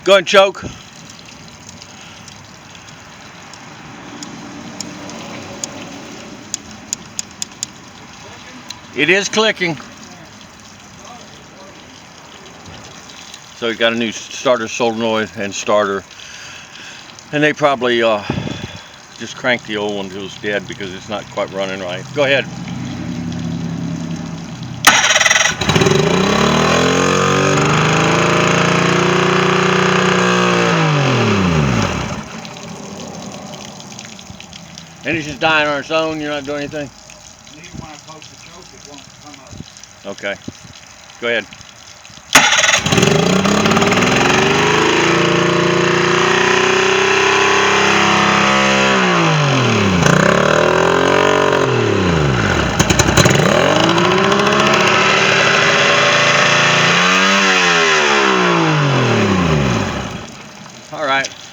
Go ahead and choke. It is clicking. So we got a new starter solenoid and starter. And they probably just cranked the old one until it's dead because it's not quite running right. Go ahead. And it's just dying on its own, you're not doing anything? Even when I poke the choke, it won't come up. Okay. Go ahead. All right.